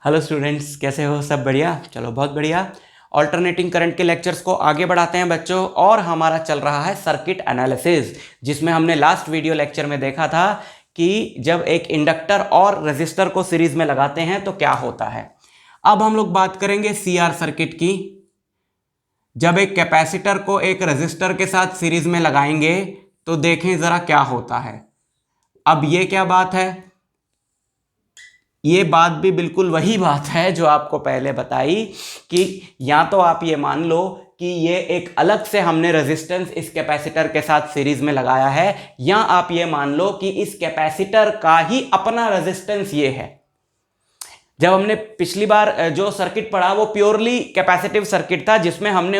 Hello students, कैसे हो? सब बढ़िया? चलो बहुत बढ़िया। ऑल्टरनेटिंग करंट के लेक्चर्स को आगे बढ़ाते हैं बच्चों। और हमारा चल रहा है सर्किट एनालिसिस, जिसमें हमने लास्ट वीडियो लेक्चर में देखा था कि जब एक इंडक्टर और रेजिस्टर को सीरीज में लगाते हैं तो क्या होता है। अब हम लोग बात करेंगे सीआर सर्किट की। जब एक कैपेसिटर को एक रेजिस्टर के साथ सीरीज में लगाएंगे तो देखें जरा क्या होता है। अब ये क्या बात है? ये बात भी बिल्कुल वही बात है जो आपको पहले बताई कि या तो आप ये मान लो कि ये एक अलग से हमने रेजिस्टेंस इस कैपेसिटर के साथ सीरीज में लगाया है, या आप ये मान लो कि इस कैपेसिटर का ही अपना रेजिस्टेंस ये है। जब हमने पिछली बार जो सर्किट पढ़ा वो प्योरली कैपेसिटिव सर्किट था, जिसमें हमने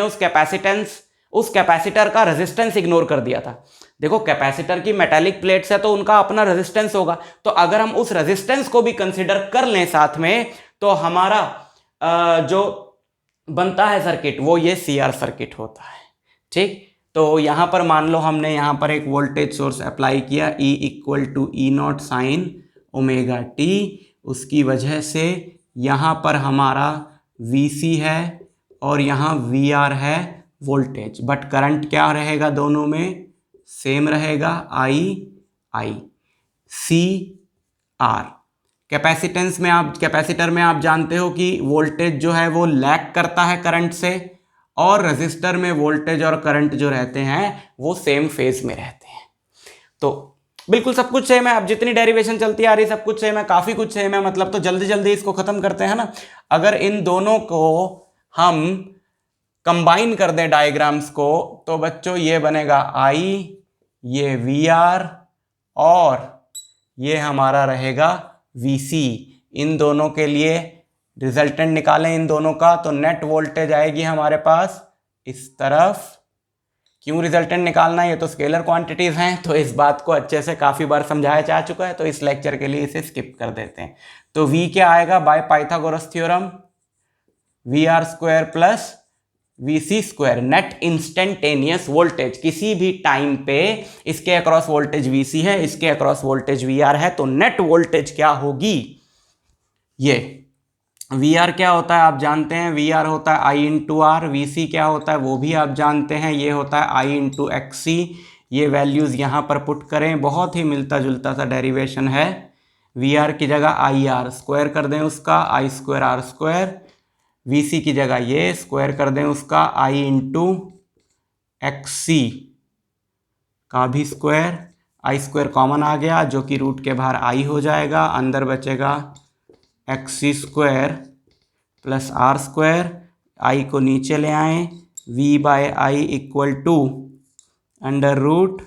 उस कैपेसिटर का रेजिस्टेंस इग्नोर कर दिया था। देखो, कैपेसिटर की मेटालिक प्लेट्स है तो उनका अपना रेजिस्टेंस होगा, तो अगर हम उस रेजिस्टेंस को भी कंसीडर कर लें साथ में तो हमारा जो बनता है सर्किट वो ये सीआर सर्किट होता है। ठीक, तो यहां पर मान लो हमने यहां पर एक वोल्टेज सोर्स अप्लाई किया, E equal to E not sine omega t. उसकी वजह से यहां पर हमारा VC है और यहां VR है वोल्टेज, बट करंट क्या रहेगा? दोनों में सेम रहेगा, I C R। कैपेसिटर में आप जानते हो कि वोल्टेज जो है वो लैग करता है करंट से, और रेजिस्टर में वोल्टेज और करंट जो रहते हैं वो सेम फेज में रहते हैं। तो बिल्कुल सब कुछ सेम है। अब जितनी डेरिवेशन चलती आ रही सब कुछ सेम है, काफी कुछ सेम है। मतलब तो जल्दी जल्दी इसको खत्म करते हैं ना। अगर इन दोनों को हम कंबाइन कर दें डायग्राम्स को तो बच्चों ये बनेगा I, ये VR और ये हमारा रहेगा VC। इन दोनों के लिए रिजल्टेंट निकालें इन दोनों का, तो नेट वोल्टेज आएगी हमारे पास इस तरफ। क्यों रिजल्टेंट निकालना है? ये तो स्केलर क्वांटिटीज हैं, तो इस बात को अच्छे से काफी बार समझाया जा चुका है, तो इस लेक्चर के लिए इसे स्किप कर देते हैं। तो V क्या आएगा? By Pythagoras theorem VR square plus VC square, net instantaneous voltage. किसी भी टाइम पे इसके अक्रॉस वोल्टेज VC है, इसके अक्रॉस वोल्टेज VR है, तो नेट वोल्टेज क्या होगी? ये VR क्या होता है आप जानते हैं, VR होता है I इंटू आर। VC क्या होता है वो भी आप जानते हैं, ये होता है I इंटू XC। ये वैल्यूज यहां पर पुट करें, बहुत ही मिलता जुलता सा डेरिवेशन है। VR की जगह IR स्क्वायर कर दें उसका, I square R square. VC की जगह ये स्क्वायर कर दें उसका, I इंटू XC का भी स्क्वायर। I स्क्वायर कॉमन आ गया जो कि रूट के बाहर I हो जाएगा, अंदर बचेगा XC square plus R square. I को नीचे ले आए, V by I equal to under root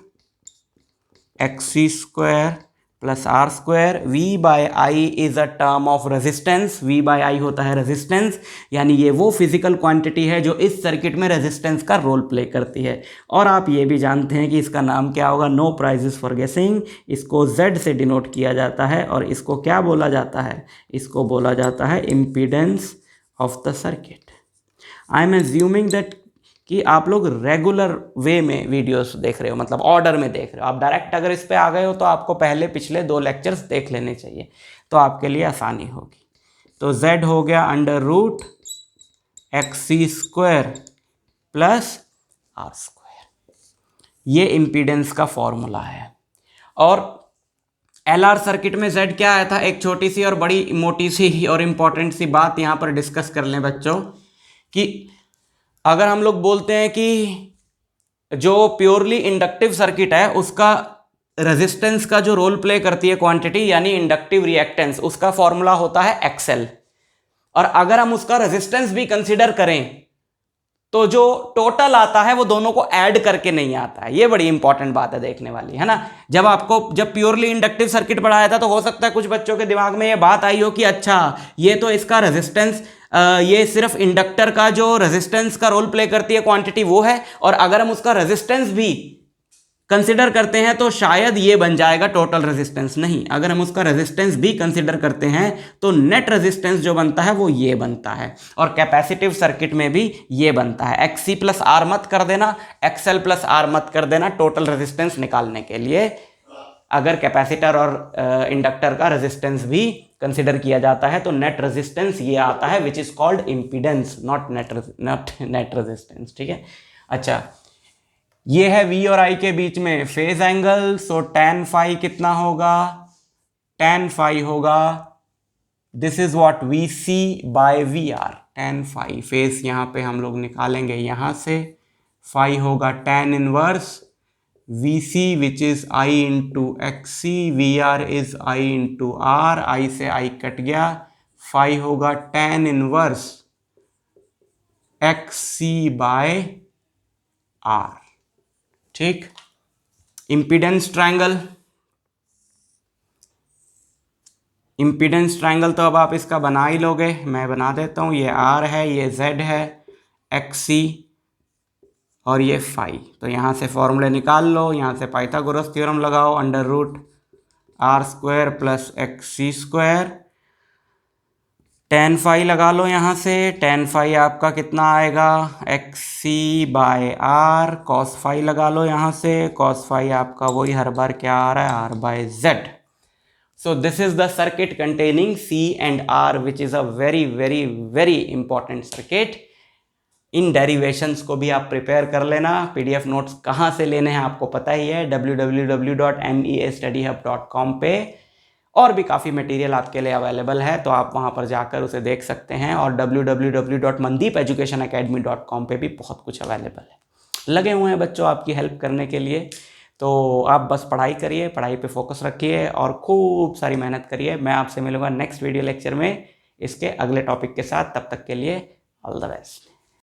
XC square plus R square. V by I is a term of resistance. V by I होता है रेजिस्टेंस, यानी ये वो फिजिकल क्वांटिटी है जो इस सर्किट में रेजिस्टेंस का रोल प्ले करती है। और आप ये भी जानते हैं कि इसका नाम क्या होगा? नो प्राइजेस फॉर गेसिंग। इसको Z से डिनोट किया जाता है, और इसको क्या बोला जाता है? इसको बोला जाता है impedance of the circuit. I am assuming that कि आप लोग रेगुलर वे में वीडियोस देख रहे हो, मतलब ऑर्डर में देख रहे हो। आप डायरेक्ट अगर इस पे आ गए हो तो आपको पहले पिछले 2 लेक्चर्स देख लेने चाहिए, तो आपके लिए आसानी होगी। तो Z हो गया under root XC square plus R square. ये इम्पीडेंस का फॉर्मूला है। और LR सर्किट में Z क्या आया था? एक छोटी सी और बड़ी मोटी सी और इंपॉर्टेंट सी बात यहां पर डिस्कस कर लें बच्चों, कि अगर हम लोग बोलते हैं कि जो प्योरली इंडक्टिव सर्किट है उसका रेजिस्टेंस का जो रोल प्ले करती है क्वांटिटी, यानी इंडक्टिव रिएक्टेंस, उसका फॉर्मूला होता है XL। और अगर हम उसका रेजिस्टेंस भी कंसीडर करें तो जो टोटल आता है वो दोनों को ऐड करके नहीं आता है। ये बड़ी इंपॉर्टेंट बात है देखने वाली, है ना। जब प्योरली इंडक्टिव सर्किट पढ़ाया था तो हो सकता है कुछ बच्चों के दिमाग में ये बात आई हो कि अच्छा ये तो इसका रेजिस्टेंस, ये सिर्फ इंडक्टर का जो रेजिस्टेंस का रोल प्ले करती है क्वांटिटी वो है, और अगर हम उसका रेजिस्टेंस भी कंसिडर करते हैं तो शायद ये बन जाएगा टोटल रेजिस्टेंस। नहीं, अगर हम उसका रेजिस्टेंस भी कंसिडर करते हैं तो नेट रेजिस्टेंस जो बनता है वो ये बनता है। और कैपेसिटिव सर्किट में भी ये बनता है। XC प्लस R मत कर देना, XL प्लस R मत कर देना टोटल रेजिस्टेंस निकालने के लिए। अगर कैपेसिटर और इंडक्टर का रेजिस्टेंस भी कंसिडर किया जाता है तो नेट रेजिस्टेंस ये आता है which is called impedance, not net resistance. ठीक है, अच्छा ये है V और I के बीच में phase angle, so tan phi कितना होगा, tan फाई होगा this is what VC by VR, tan phi phase यहाँ पे हम लोग निकालेंगे यहाँ से, फाई होगा tan inverse VC which is I into XC, VR is I into R, I से I कट गया, फाई होगा tan inverse XC by R। ठीक, इम्पीडेंस ट्रायंगल, इम्पीडेंस ट्रायंगल तो अब आप इसका बना ही लोगे, मैं बना देता हूँ। ये R है, ये Z है, XC और ये फाई। तो यहाँ से फॉर्मूले निकाल लो, यहाँ से पाइथागोरस थ्योरम लगाओ, under root R square plus XC square, tan phi लगा लो यहाँ से, tan फाई आपका कितना आएगा XC by R, cos phi लगा लो यहाँ से, cos फाई आपका वही हर बार क्या आ रहा है R by Z। So this is the circuit containing C and R which is a very very very important circuit। In derivations को भी आप प्रिपेयर कर लेना। PDF नोट्स कहाँ से लेने हैं आपको पता ही है, www.meastudyhub.com पे और भी काफ़ी मटेरियल आपके लिए अवेलेबल है, तो आप वहाँ पर जाकर उसे देख सकते हैं। और www.mandeepeducationacademy.com पे भी बहुत कुछ अवेलेबल है। लगे हुए हैं बच्चों आपकी हेल्प करने के लिए, तो आप बस पढ़ाई करिए, पढ़ाई पे फोकस रखिए और खूब सारी मेहनत करिए। मैं आपसे मिलूंगा नेक्स्ट वीडियो लेक्चर में इसके अगले टॉपिक के साथ, तब तक के लिए ऑल द बेस्ट।